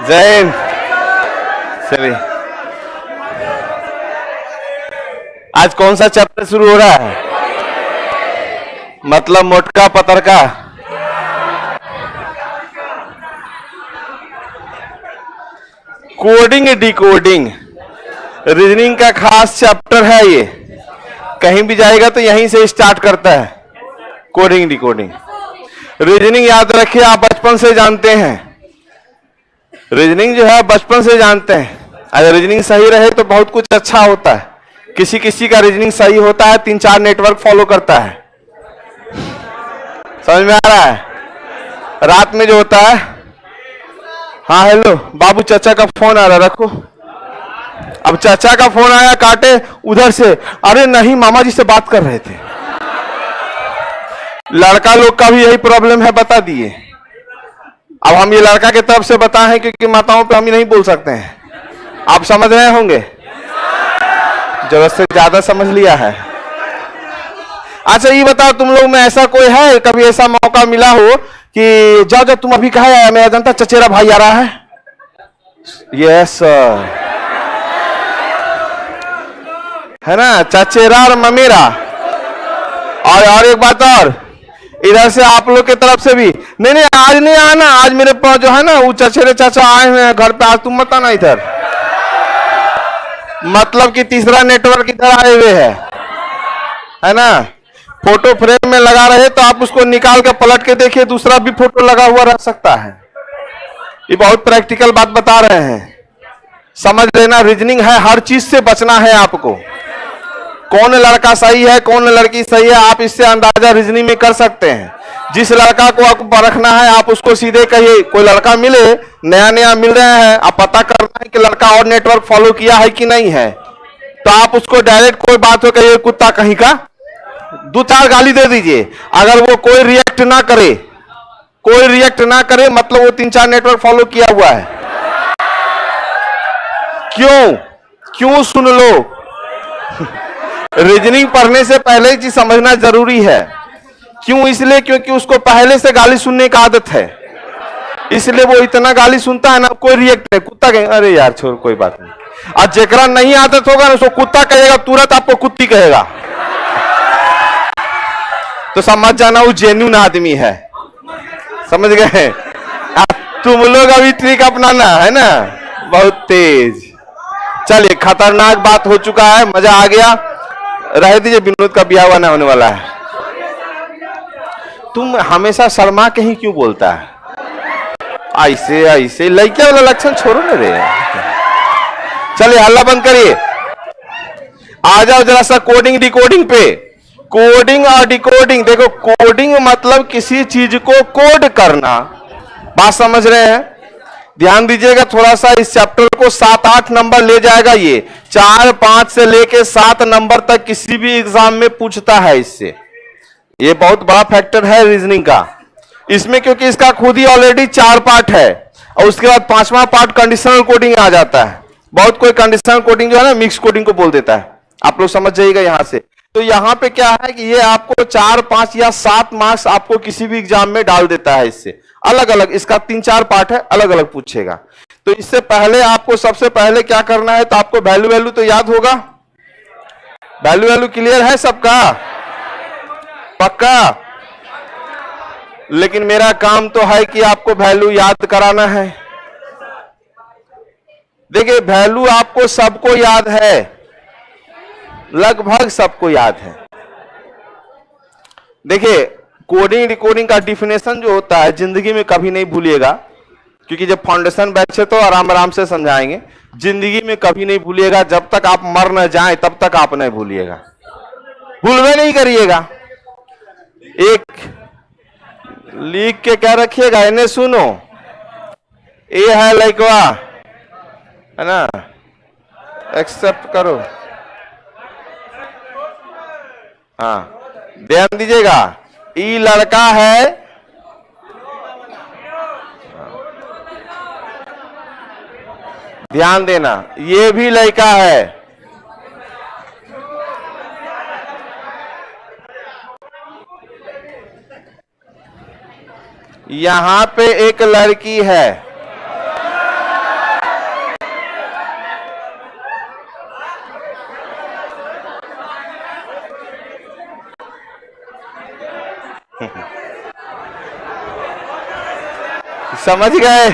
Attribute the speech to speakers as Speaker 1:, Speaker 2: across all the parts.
Speaker 1: जय हिंद। चलिए, आज कौन सा चैप्टर शुरू हो रहा है? मतलब मोटका पतरका। कोडिंग डिकोडिंग रीजनिंग का खास चैप्टर है ये। कहीं भी जाएगा तो यहीं से स्टार्ट करता है, कोडिंग डिकोडिंग। रीजनिंग याद रखिए, आप बचपन से जानते हैं। रीजनिंग जो है बचपन से जानते हैं। अगर रीजनिंग सही रहे तो बहुत कुछ अच्छा होता है। किसी किसी का रीजनिंग सही होता है, 3-4 नेटवर्क फॉलो करता है। समझ में आ रहा है? रात में जो होता है, हाँ हेलो बाबू, चाचा का फोन आ रहा, रखो। अब चाचा का फोन आया, काटे उधर से, अरे नहीं मामा जी से बात कर रहे थे। लड़का लोग का भी यही प्रॉब्लम है, बता दिए। अब हम ये लड़का के तरफ से बताएं क्योंकि माताओं पे हम ही नहीं बोल सकते हैं। आप समझ रहे होंगे, जरूरत से ज्यादा समझ लिया है। अच्छा ये बताओ, तुम लोग में ऐसा कोई है, कभी ऐसा मौका मिला हो कि जाओ जाओ तुम अभी कहा आया, मेरा जानता चचेरा भाई आ रहा है? यस है ना, चचेरा और ममेरा। और एक बात और, इधर से आप लोग की तरफ से भी नहीं नहीं आज नहीं आना, आज मेरे पास जो है ना वो चचेरे चाचा आए हुए हैं घर पे, आज तुम मत आना इधर। मतलब कि तीसरा नेटवर्क इधर आए हुए है ना। फोटो फ्रेम में लगा रहे तो आप उसको निकाल के पलट के देखिए, दूसरा भी फोटो लगा हुआ रह सकता है। ये बहुत प्रैक्टिकल बात बता रहे हैं, समझ लेना। रीजनिंग है, हर चीज से बचना है आपको। कौन लड़का सही है, कौन लड़की सही है, आप इससे अंदाजा रीजनिंग में कर सकते हैं। जिस लड़का को आपको परखना है, आप उसको सीधे कहिए। कोई लड़का मिले, नया नया मिल रहे हैं, आप पता करना है कि लड़का और नेटवर्क फॉलो किया है कि नहीं है, तो आप उसको डायरेक्ट कोई बात हो कहिए, कुत्ता कहीं का, 2-4 गाली दे दीजिए। अगर वो कोई रिएक्ट ना करे, कोई रिएक्ट ना करे, मतलब वो 3-4 नेटवर्क फॉलो किया हुआ है। क्यों सुन लो, रीजनिंग पढ़ने से पहले ही चीज समझना जरूरी है। क्यों? इसलिए क्योंकि उसको पहले से गाली सुनने की आदत है, इसलिए वो इतना गाली सुनता है ना, कोई रिएक्ट नहीं। कुत्ता कहेगा, अरे यार छोड़ कोई बात नहीं। और जेकरा नहीं आदत होगा ना, उसको कुत्ता कहेगा, तुरंत आपको कुत्ती कहेगा, तो समझ जाना वो जेन्युइन आदमी है। समझ गए? तुम लोग अभी ट्रिक अपनाना है ना, बहुत तेज। चलिए, खतरनाक बात हो चुका है, मजा आ गया, रह दीजिए। विनोद का ब्याह ना होने वाला है। तुम हमेशा शर्मा के ही क्यों बोलता है? ऐसे ऐसे लड़के वाला लक्षण छोड़ो ना रे। चलिए हल्ला बंद करिए, आ जाओ जरा सा कोडिंग डिकोडिंग पे। कोडिंग और डिकोडिंग, देखो कोडिंग मतलब किसी चीज को कोड करना। बात समझ रहे हैं? ध्यान दीजिएगा थोड़ा सा, इस चैप्टर को 7-8 नंबर ले जाएगा ये। 4-5 से लेके 7 नंबर तक किसी भी एग्जाम में पूछता है इससे। ये बहुत बड़ा फैक्टर है रीजनिंग का इसमें, क्योंकि इसका खुद ही ऑलरेडी 4 पार्ट है और उसके बाद 5वां पार्ट कंडीशनल कोडिंग आ जाता है। बहुत कोई कंडीशनल कोडिंग जो है ना मिक्स कोडिंग को बोल देता है, आप लोग समझ जाइएगा यहां से। तो यहां पे क्या है कि ये आपको 4, 5 या 7 मार्क्स आपको किसी भी एग्जाम में डाल देता है इससे। अलग अलग इसका 3-4 पार्ट है, अलग अलग पूछेगा। तो इससे पहले आपको सबसे पहले क्या करना है, तो आपको वैल्यू तो याद होगा। वैल्यू क्लियर है सबका? पक्का? लेकिन मेरा काम तो है कि आपको वैल्यू याद कराना है। देखिए वैल्यू आपको सबको याद है, लगभग सबको याद है। देखिए कोडिंग डिकोडिंग का डिफिनेशन जो होता है जिंदगी में कभी नहीं भूलिएगा, क्योंकि जब फाउंडेशन बैच है तो आराम आराम से समझाएंगे। जिंदगी में कभी नहीं भूलिएगा, जब तक आप मर न जाएं तब तक आप नहीं भूलिएगा, भूलवे नहीं करिएगा। एक लिख के क्या रखिएगा, इन्हें सुनो, ए है लइकवा, है ना, एक्सेप्ट करो। हाँ ध्यान दीजिएगा, ई लड़का है, ध्यान देना, ये भी लड़का है, यहां पे एक लड़की है, समझ गए?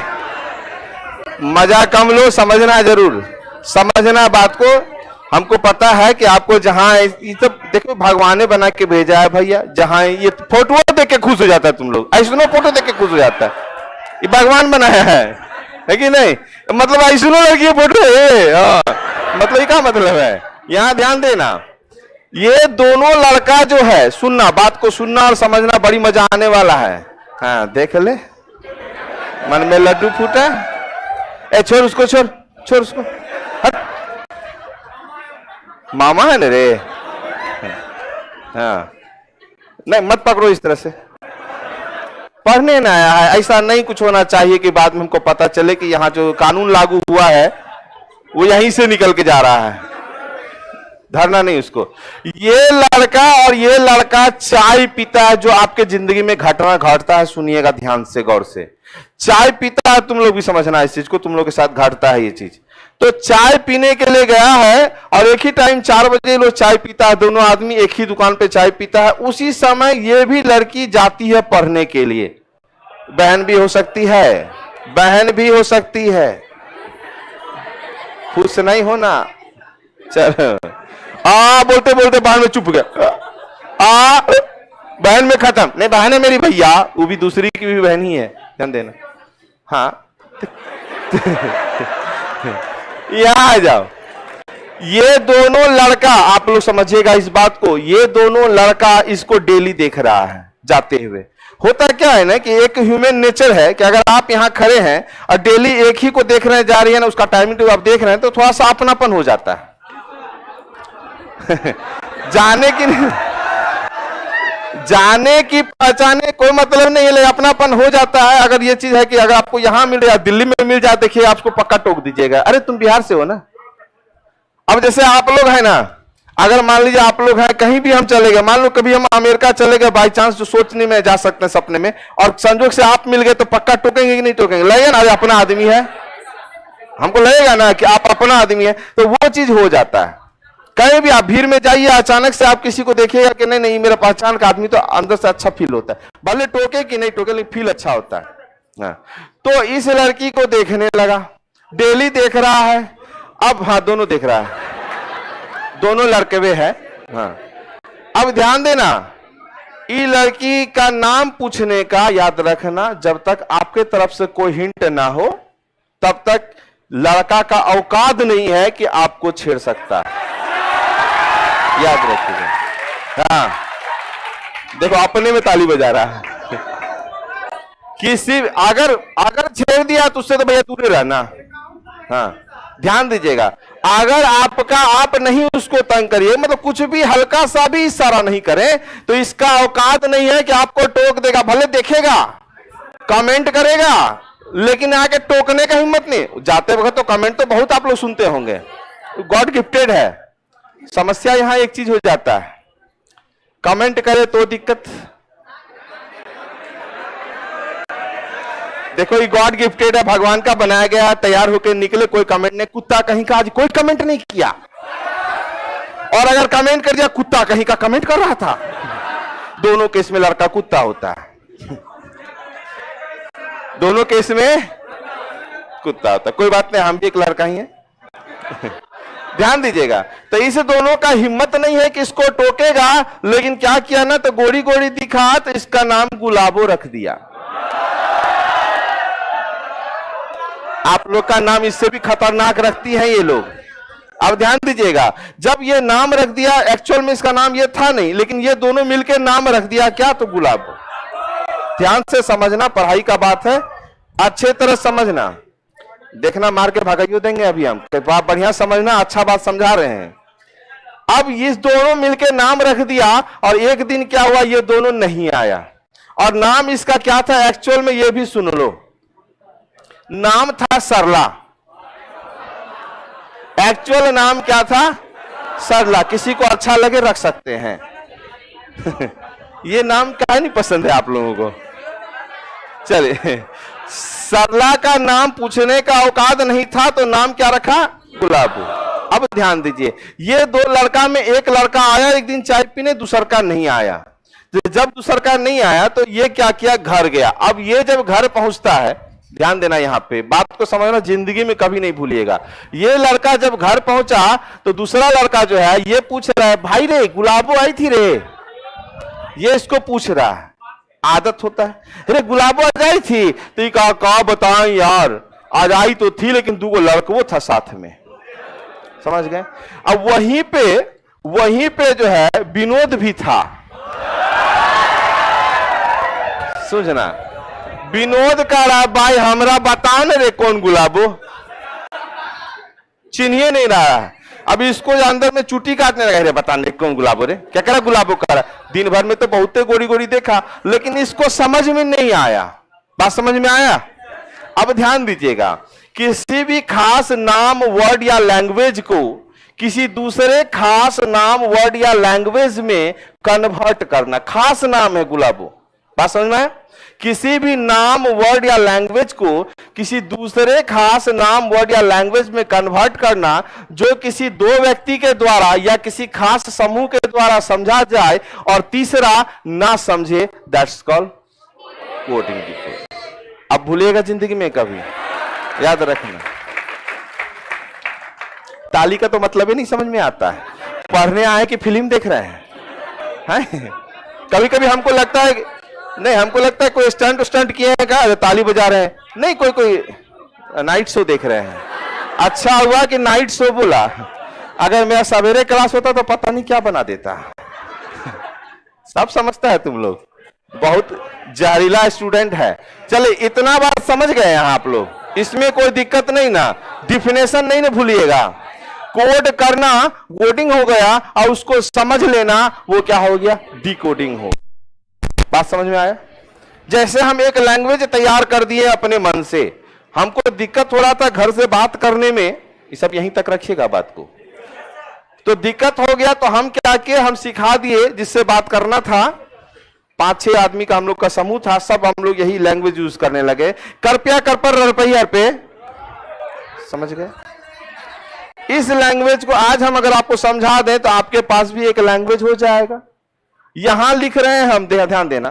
Speaker 1: मजा कम लो, समझना जरूर, समझना बात को। हमको पता है कि आपको जहां ये सब देखो भगवान ने बना के भेजा है भैया, जहां ये फोटो देख के खुश हो जाता है तुम लोग, ऐसनो फोटो देख के खुश हो जाता है, ये भगवान बनाया है कि नहीं? मतलब ऐसनो लड़की फोटो है, मतलब ये क्या मतलब है? यहां ध्यान देना, ये दोनों लड़का जो है, सुनना बात को, सुनना और समझना, बड़ी मजा आने वाला है। हाँ देख ले, मन में लड्डू फूटा, ए छोड़ उसको, छोड़ उसको, हट, मामा है ना रे। हाँ नहीं मत पकड़ो इस तरह से, पढ़ने ना आया है, ऐसा नहीं कुछ होना चाहिए कि बाद में हमको पता चले कि यहाँ जो कानून लागू हुआ है वो यहीं से निकल के जा रहा है, धरना नहीं उसको। ये लड़का और ये लड़का चाय पीता है, जो आपके जिंदगी में घटना घटता है, सुनिएगा ध्यान से, गौर से। चाय पीता है, तुम लोग भी समझना इस चीज को, तुम लोग के साथ घटता है ये चीज। तो चाय पीने के लिए गया है और एक ही टाइम 4 बजे लोग चाय पीता है, दोनों आदमी एक ही दुकान पे चाय पीता है। उसी समय ये भी लड़की जाती है पढ़ने के लिए, बहन भी हो सकती है, बहन भी हो सकती है, खुश नहीं होना। चलो बोलते बोलते बहन में चुप गया, बहन में खत्म। नहीं बहन है मेरी भैया, वो भी दूसरी की भी बहन ही है, ध्यान देना। हाँ यहां आ जाओ, ये दोनों लड़का, आप लोग समझिएगा इस बात को, ये दोनों लड़का इसको डेली देख रहा है जाते हुए। होता क्या है ना कि एक ह्यूमन नेचर है कि अगर आप यहां खड़े हैं और डेली एक ही को देख रहे हैं, जा रही है ना, उसका टाइमिंग टेबल आप देख रहे हैं, तो थोड़ा सा अपनापन हो जाता है। जाने की पहचाने कोई मतलब नहीं है, लेकिन अपनापन हो जाता है। अगर ये चीज है कि अगर आपको यहां मिल रहा है, दिल्ली में मिल जाए, देखिए आपको पक्का टोक दीजिएगा, अरे तुम बिहार से हो ना। अब जैसे आप लोग हैं ना, अगर मान लीजिए आप लोग हैं, कहीं भी हम चले गए, मान लो कभी हम अमेरिका चले गए बाई चांस, जो सोचने में जा सकते हैं सपने में, और संजोग से आप मिल गए, तो पक्का टोकेंगे कि नहीं टोकेंगे? लगेगा ना अपना आदमी है, हमको लगेगा ना कि आप अपना आदमी है, तो वो चीज हो जाता है। कहीं भी आप भीड़ में जाइए, अचानक से आप किसी को देखिएगा कि नहीं नहीं मेरा पहचान का आदमी, तो अंदर से अच्छा फील होता है, भले टोके कि नहीं टोके, लेकिन फील अच्छा होता है। हाँ। तो इस लड़की को देखने लगा, डेली देख रहा है। अब हाँ दोनों देख रहा है, दोनों लड़के वे है। हाँ अब ध्यान देना, ये लड़की का नाम पूछने का याद रखना, जब तक आपके तरफ से कोई हिंट ना हो तब तक लड़का का औकात नहीं है कि आपको छेड़ सकता है, याद रखिएगा। हाँ देखो अपने में ताली बजा रहा है। किसी अगर छेड़ दिया तो उससे तो भैया दूर रहना। हाँ ध्यान दीजिएगा, अगर आप नहीं उसको तंग करिए, मतलब कुछ भी हल्का सा भी इशारा नहीं करें, तो इसका औकात नहीं है कि आपको टोक देगा। भले देखेगा, कमेंट करेगा, लेकिन आके टोकने का हिम्मत नहीं। जाते वक्त तो कमेंट तो बहुत आप लोग सुनते होंगे, गॉड गिफ्टेड है। समस्या यहां एक चीज हो जाता है, कमेंट करे तो दिक्कत। देखो ये गॉड गिफ्टेड है, भगवान का बनाया गया, तैयार होकर निकले, कोई कमेंट नहीं। कुत्ता कहीं का आज कोई कमेंट नहीं किया, और अगर कमेंट कर दिया, कुत्ता कहीं का कमेंट कर रहा था। दोनों केस में लड़का कुत्ता होता है, दोनों केस में कुत्ता होता है। कोई बात नहीं, हम भी एक लड़का ही हैं। ध्यान दीजिएगा, तो इस दोनों का हिम्मत नहीं है कि इसको टोकेगा, लेकिन क्या किया ना, तो गोरी गोरी दिखा, तो इसका नाम गुलाबो रख दिया। आप लोग का नाम इससे भी खतरनाक रखती हैं ये लोग। अब ध्यान दीजिएगा, जब ये नाम रख दिया, एक्चुअल में इसका नाम ये था नहीं, लेकिन ये दोनों मिलकर नाम रख दिया क्या, तो गुलाबो। ध्यान से समझना, पढ़ाई का बात है, अच्छे तरह समझना। देखना मार के भगाइयो देंगे अभी हम, तो आप बढ़िया समझना, अच्छा बात समझा रहे हैं। अब इस दोनों मिलके नाम रख दिया, और एक दिन क्या हुआ, ये दोनों नहीं आया। और नाम इसका क्या था एक्चुअल में, ये भी सुन लो। नाम था सरला, एक्चुअल नाम क्या था, सरला। किसी को अच्छा लगे रख सकते हैं। ये नाम क्या नहीं पसंद है आप लोगों को, चलिए, सरला का नाम पूछने का औकात नहीं था तो नाम क्या रखा? गुलाबो। अब ध्यान दीजिए, ये दो लड़का में एक लड़का आया एक दिन चाय पीने, दूसरा का नहीं आया। जब दूसरा का नहीं आया तो ये क्या किया? घर गया। अब ये जब घर पहुंचता है, ध्यान देना यहां पे, बात को समझना, जिंदगी में कभी नहीं भूलिएगा। ये लड़का जब घर पहुंचा तो दूसरा लड़का जो है ये पूछ रहा है, भाई रे गुलाबो आई थी रे? ये इसको पूछ रहा है, आदत होता है, अरे गुलाबो आज आई थी? तो ये कहा बताएं यार, आज आई तो थी लेकिन दूगो लड़को था साथ में। समझ गए? अब वहीं पे जो है विनोद भी था। समझना, विनोद कह रहा, भाई हमरा बता न रे कौन गुलाबो, चिन्हिए नहीं रहा है। अब इसको अंदर में चुटी काटने लगा, रे बताने कौन गुलाबो रे, क्या कह रहा गुलाबो कह रहा। दिन भर में तो बहुते गोरी गोरी देखा, लेकिन इसको समझ में नहीं आया। बात समझ में आया? अब ध्यान दीजिएगा, किसी भी खास नाम, वर्ड या लैंग्वेज को किसी दूसरे खास नाम, वर्ड या लैंग्वेज में कन्वर्ट करना, खास नाम है गुलाबो। बात समझ में आया? किसी भी नाम, वर्ड या लैंग्वेज को किसी दूसरे खास नाम, वर्ड या लैंग्वेज में कन्वर्ट करना जो किसी दो व्यक्ति के द्वारा या किसी खास समूह के द्वारा समझा जाए और तीसरा ना समझे, दैट्स कॉल्ड कोडिंग डिकोडिंग। अब भूलिएगा जिंदगी में कभी, याद रखना। ताली का तो मतलब ही नहीं समझ में आता है, पढ़ने आए कि फिल्म देख रहे हैं? कभी कभी हमको लगता है, नहीं हमको लगता है कोई स्टंट किए हैं क्या, ताली बजा रहे हैं, नहीं कोई नाइट शो देख रहे हैं। अच्छा हुआ कि नाइट शो बोला, अगर मेरा सवेरे क्लास होता तो पता नहीं क्या बना देता। सब समझता है तुम लोग, बहुत जहरीला स्टूडेंट है। चले, इतना बात समझ गए हैं आप लोग, इसमें कोई दिक्कत नहीं ना, डिफिनेशन नहीं ना भूलिएगा। कोड करना कोडिंग हो गया और उसको समझ लेना वो क्या हो गया? डिकोडिंग हो। बात समझ में आया? जैसे हम एक लैंग्वेज तैयार कर दिए अपने मन से, हमको दिक्कत हो रहा था घर से बात करने में, ये सब यहीं तक रखिएगा बात को, तो दिक्कत हो गया तो हम क्या किए, हम सिखा दिए जिससे बात करना था। 5-6 आदमी का हम लोग का समूह था, सब हम लोग यही लैंग्वेज यूज करने लगे। कृपया कर पर रुपये पे, समझ गए? इस लैंग्वेज को आज हम अगर आपको समझा दें तो आपके पास भी एक लैंग्वेज हो जाएगा। यहां लिख रहे हैं हम, ध्यान देना,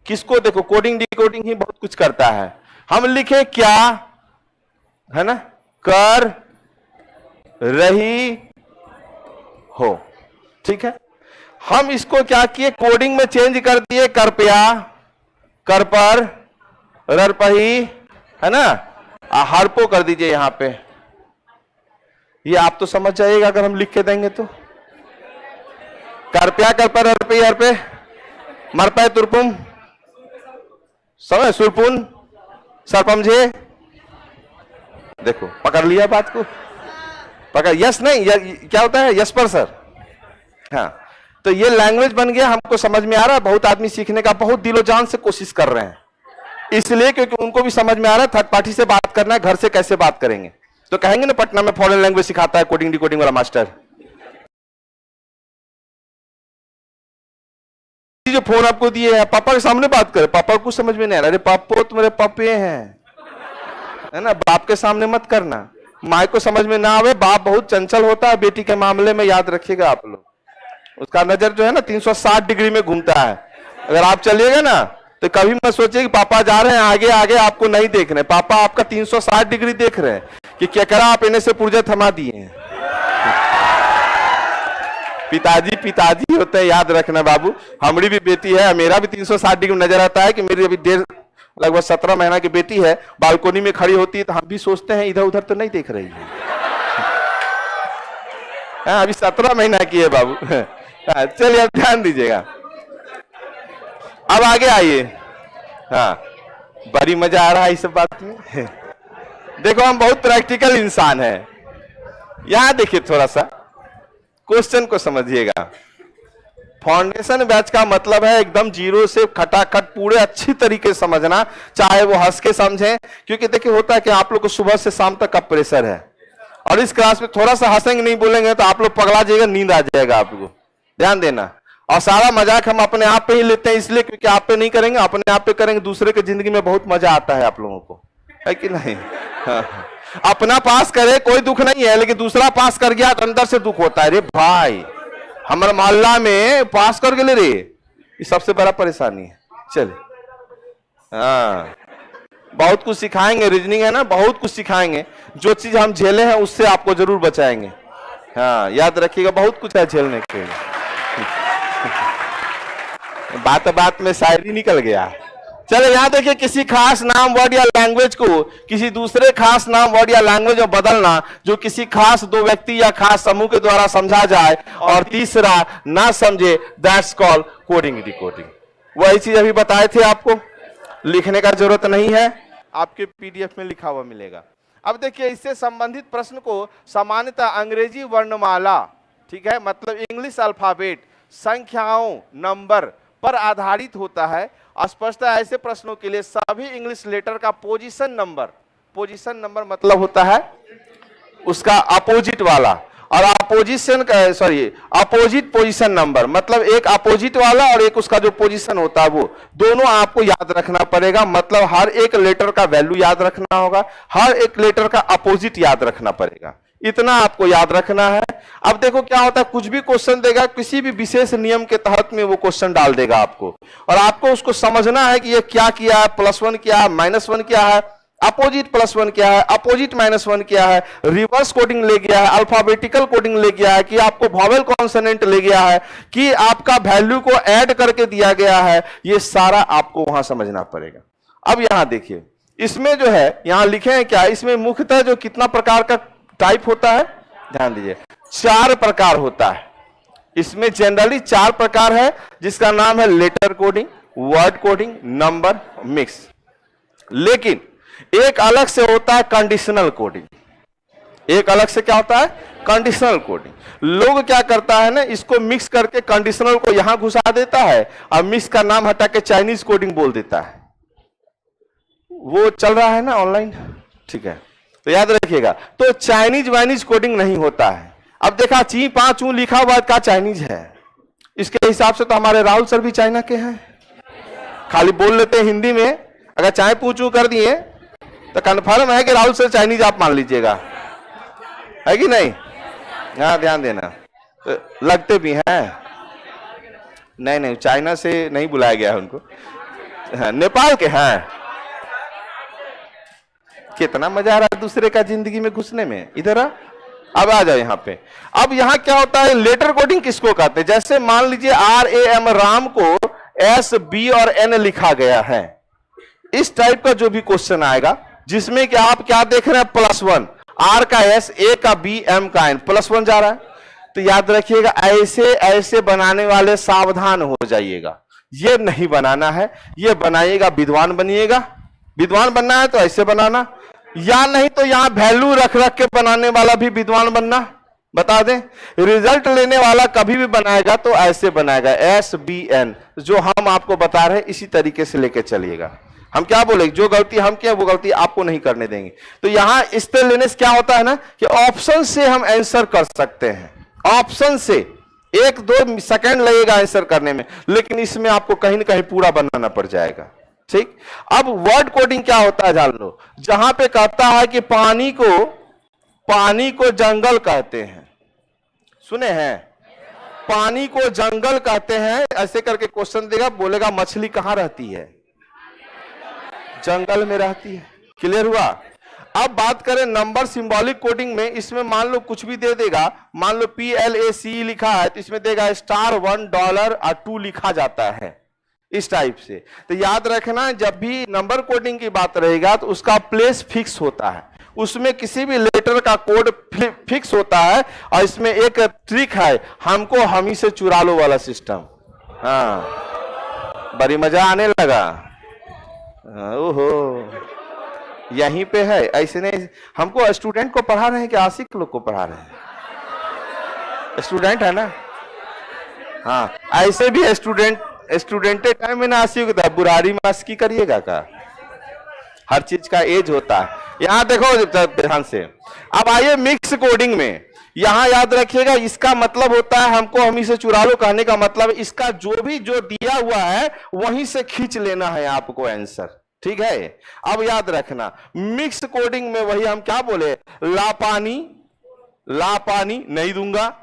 Speaker 1: किसको देखो, कोडिंग डिकोडिंग ही बहुत कुछ करता है। हम लिखे क्या है ना, कर रही हो, ठीक है। हम इसको क्या किए, कोडिंग में चेंज कर दिए, कृपया, कर पर, रर पही, है ना, हरपो कर दीजिए यहां पे। ये आप तो समझ जाइएगा अगर हम लिख के देंगे तो। कृपया, कर पर, रर पे, हर पे, मर पे, तुरपुम, समझ, सुरपुन, सरपमझे। देखो पकड़ लिया बात को, पकड़, यस नहीं, क्या होता है, यस पर सर। हाँ, तो ये लैंग्वेज बन गया, हमको समझ में आ रहा है। बहुत आदमी सीखने का बहुत दिलो जान से कोशिश कर रहे हैं, इसलिए क्योंकि उनको भी समझ में आ रहा है थर्ड पार्टी से बात करना है, घर से कैसे बात करेंगे। तो कहेंगे ना पटना में फॉरेन लैंग्वेज सिखाता है कोडिंग डिकोडिंग वाला मास्टर, जो फोन आपको दिए है, पापा के सामने बात करे, पापा को समझ में नहीं आ रहा, अरे पापो तो मेरे पापे हैं, है ना, बाप के सामने मत करना। माँ को समझ में ना आवे, बाप बहुत चंचल होता है बेटी के मामले में, याद रखिएगा आप लोग। उसका नजर जो है ना 360 डिग्री में घूमता है। अगर आप चलिएगा ना तो कभी मत सोचिए कि पापा जा रहे हैं आगे आगे, आपको नहीं देख रहे, पापा आपका 360 डिग्री देख रहे हैं कि क्या करा, आप इन्हें से पुर्जे थमा दिए हैं। पिताजी पिताजी होते हैं, याद रखना बाबू। हमारी भी बेटी है, मेरा भी 360 डिग्री नजर आता है कि मेरी अभी लगभग 17 महीना की बेटी है, बालकोनी में खड़ी होती है तो हम भी सोचते हैं इधर उधर तो नहीं देख रही है। अभी 17 महीना की है बाबू। चलिए अब ध्यान दीजिएगा, अब आगे आइए। हाँ, बड़ी मजा आ रहा है इस बात में। देखो हम बहुत प्रैक्टिकल इंसान है। यहां देखिए, थोड़ा सा क्वेश्चन को समझिएगा। फाउंडेशन बैच का मतलब है एकदम जीरो से खटाखट पूरे अच्छी तरीके से समझना, चाहे वो हंस के समझें, क्योंकि देखिए होता है कि आप लोग को सुबह से शाम तक का प्रेशर है, और इस क्लास में थोड़ा सा हंसेंगे नहीं बोलेंगे तो आप लोग पगला जाएगा, नींद आ जाएगा आपको। ध्यान देना। और सारा मजाक हम अपने आप पे ही लेते हैं, इसलिए क्योंकि आप पे नहीं करेंगे, अपने आप पे करेंगे, दूसरे की जिंदगी में बहुत मजा आता है आप लोगों को, है कि नहीं? हाँ। अपना पास करे कोई दुख नहीं है, लेकिन दूसरा पास कर गया तो अंदर से दुख होता है। रे भाई हमारे मोहल्ला में पास कर गए रे, ये सबसे बड़ा परेशानी है। चल हाँ, बहुत कुछ सिखाएंगे, रीजनिंग है ना, बहुत कुछ सिखाएंगे। जो चीज हम झेले हैं उससे आपको जरूर बचाएंगे। हाँ याद रखिएगा, बहुत कुछ है झेलने के लिए। बात बात में शायरी निकल गया। चलो यहां देखिए, किसी खास नाम वर्ड या लैंग्वेज को किसी दूसरे खास नाम वर्ड या लैंग्वेज में बदलना जो किसी खास दो व्यक्ति या खास समूह के द्वारा समझा जाए और तीसरा ना समझे, दैट्स कॉल्ड कोडिंग डिकोडिंग। वही चीज अभी बताए थे आपको, लिखने का जरूरत नहीं है, आपके पीडीएफ में लिखा हुआ मिलेगा। अब देखिए, इससे संबंधित प्रश्न को सामान्यतः अंग्रेजी वर्णमाला, ठीक है, मतलब इंग्लिश अल्फाबेट, संख्याओं, नंबर पर आधारित होता है। स्पष्टतः ऐसे प्रश्नों के लिए सभी इंग्लिश लेटर का पोजीशन नंबर मतलब होता है उसका अपोजिट वाला, और अपोजिट पोजीशन नंबर मतलब एक अपोजिट वाला और एक उसका जो पोजीशन होता है वो दोनों आपको याद रखना पड़ेगा। मतलब हर एक लेटर का वैल्यू याद रखना होगा, हर एक लेटर का अपोजिट याद रखना पड़ेगा, इतना आपको याद रखना है। अब देखो क्या होता है, कुछ भी क्वेश्चन देगा, किसी भी विशेष नियम के तहत में वो क्वेश्चन डाल देगा आपको, और आपको उसको समझना है कि ये क्या किया है, +1 क्या है, -1 क्या है, अपोजिट +1 क्या है, अपोजिट -1 क्या है, रिवर्स कोडिंग ले गया है, अल्फाबेटिकल कोडिंग ले गया है, कि आपको वॉवेल कॉन्सोनेंट ले गया है, कि आपका वैल्यू को ऐड करके दिया गया है, ये सारा आपको वहां समझना पड़ेगा। अब यहां देखिए, इसमें जो है यहां लिखे हैं क्या, इसमें मुख्यतः जो कितना प्रकार का टाइप होता है, ध्यान दीजिए, 4 प्रकार होता है। इसमें जनरली 4 प्रकार है, जिसका नाम है letter coding, word coding, number, mix. लेकिन एक अलग से होता है कंडीशनल कोडिंग। एक अलग से क्या होता है, कंडीशनल कोडिंग। लोग क्या करता है ना, इसको मिक्स करके कंडीशनल को यहां घुसा देता है और मिक्स का नाम हटा के चाइनीज कोडिंग बोल देता है। वो चल रहा है ना ऑनलाइन, ठीक है, तो याद रखिएगा। तो चाइनीज वाइनीज कोडिंग नहीं होता है। अब देखा ची पा चू लिखा हुआ का चाइनीज है, इसके हिसाब से तो हमारे राहुल सर भी चाइना के हैं, खाली बोल लेते हैं हिंदी में। अगर चाय पूछू कर दिए तो कन्फर्म है कि राहुल सर चाइनीज आप मान लीजिएगा, है कि नहीं? हाँ ध्यान देना, तो लगते भी हैं। नहीं चाइना से नहीं बुलाया गया है उनको, हाँ, नेपाल के हैं। कितना मजा आ रहा है दूसरे का जिंदगी में घुसने में। इधर अब आ जाओ यहाँ पे। अब यहाँ क्या होता है, लेटर कोडिंग किसको कहते हैं? जैसे मान लीजिए RAM राम को SB और N लिखा गया है, इस टाइप का जो भी क्वेश्चन आएगा जिसमें कि आप क्या देख रहे हैं, +1, R का S, A का B, M का N, +1 जा रहा है। तो याद रखिएगा, ऐसे ऐसे बनाने वाले सावधान हो जाइएगा, ये नहीं बनाना है, ये बनाइएगा विद्वान बनिएगा। विद्वान बनना है तो ऐसे बनाना, या नहीं तो यहां वैल्यू रख रख के बनाने वाला भी विद्वान बनना। बता दें, रिजल्ट लेने वाला कभी भी बनाएगा तो ऐसे बनाएगा, SBN, जो हम आपको बता रहे हैं इसी तरीके से लेके चलिएगा। हम क्या बोले, जो गलती हम किया वो गलती आपको नहीं करने देंगे। तो यहां इस तरह लेने से क्या होता है ना, कि ऑप्शन से हम आंसर कर सकते हैं। ऑप्शन से 1-2 सेकंड लगेगा आंसर करने में, लेकिन इसमें आपको कहीं ना कहीं पूरा बनाना पड़ जाएगा, ठीक। अब वर्ड कोडिंग क्या होता है जान लो, जहां पे कहता है कि पानी को जंगल कहते हैं, सुने हैं, पानी को जंगल कहते हैं, ऐसे करके क्वेश्चन देगा, बोलेगा मछली कहां रहती है, जंगल में रहती है। क्लियर हुआ? अब बात करें नंबर सिंबॉलिक कोडिंग में, इसमें मान लो कुछ भी दे देगा, मान लो PLACE लिखा है तो इसमें देगा $1 $2 और 2 लिखा जाता है, इस टाइप से। तो याद रखना, जब भी नंबर कोडिंग की बात रहेगा तो उसका प्लेस फिक्स होता है, उसमें किसी भी लेटर का कोड फिक्स होता है। और इसमें एक ट्रिक है, हमको हम ही से चुरा लो वाला सिस्टम। हाँ, बड़ी मजा आने लगा। ओहो, यहीं पे है, ऐसे नहीं। हमको स्टूडेंट को पढ़ा रहे हैं कि आशिक लोग को पढ़ा रहे हैं? स्टूडेंट है ना, हाँ, ऐसे भी स्टूडेंटे टाइम में ना आशिक होता है, बुरारी में आशिकी करिएगा का, हर चीज का एज होता है। यहां देखो ध्यान से। अब आइए मिक्स कोडिंग में। यहां याद रखिएगा, इसका मतलब होता है हमको हम इसे चुरा लो कहने का मतलब इसका जो दिया हुआ है वहीं से खींच लेना है आपको आंसर, ठीक है। अब याद रखना मिक्स कोडिंग में वही हम क्या बोले, ला पानी नहीं दूंगा,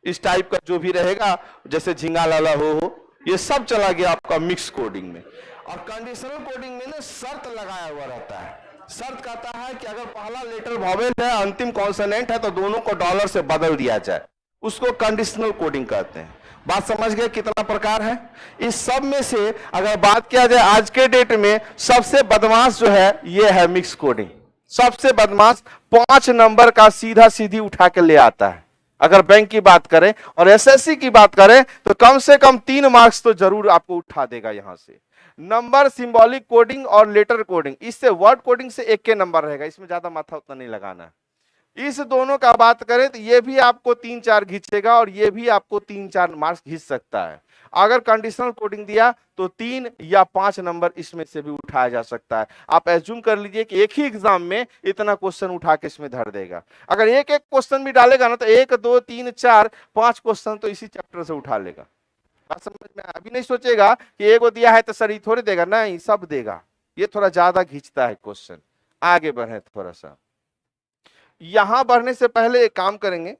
Speaker 1: इस टाइप का जो भी रहेगा, जैसे झिंगा लाला हो, ये सब चला गया आपका मिक्स कोडिंग में। और कंडीशनल कोडिंग में ना शर्त लगाया हुआ रहता है। शर्त कहता है कि अगर पहला लेटर वॉवेल है, अंतिम कॉन्सोनेंट है, तो दोनों को डॉलर से बदल दिया जाए, उसको कंडीशनल कोडिंग कहते हैं। बात समझ गए कितना प्रकार है। इस सब में से अगर बात किया जाए आज के डेट में सबसे बदमाश जो है ये है मिक्स कोडिंग। सबसे बदमाश 5 नंबर का सीधा सीधी उठा के ले आता है। अगर बैंक की बात करें और एसएससी की बात करें तो कम से कम 3 मार्क्स तो जरूर आपको उठा देगा यहां से। नंबर, सिंबॉलिक कोडिंग और लेटर कोडिंग, इससे वर्ड कोडिंग से एक के नंबर रहेगा, इसमें ज्यादा माथा उतना नहीं लगाना है। इस दोनों का बात करें तो ये भी आपको 3-4 खींचेगा और ये भी आपको 3-4 मार्क्स खींच सकता है। अगर कंडीशनल कोडिंग दिया तो 3 या 5 नंबर इसमें से भी उठाया जा सकता है। आप एज्यूम कर लीजिए कि एक ही एग्जाम में इतना क्वेश्चन उठा के इसमें धर देगा। अगर एक एक क्वेश्चन भी डालेगा ना तो 1 2 3 4 5 क्वेश्चन तो इसी चैप्टर से उठा लेगा। बात समझ में, अभी नहीं सोचेगा कि एगो दिया है तो सर ये थोड़ी देगा, नहीं सब देगा। ये थोड़ा ज्यादा खींचता है क्वेश्चन। आगे बढ़े थोड़ा सा, यहां बढ़ने से पहले एक काम करेंगे।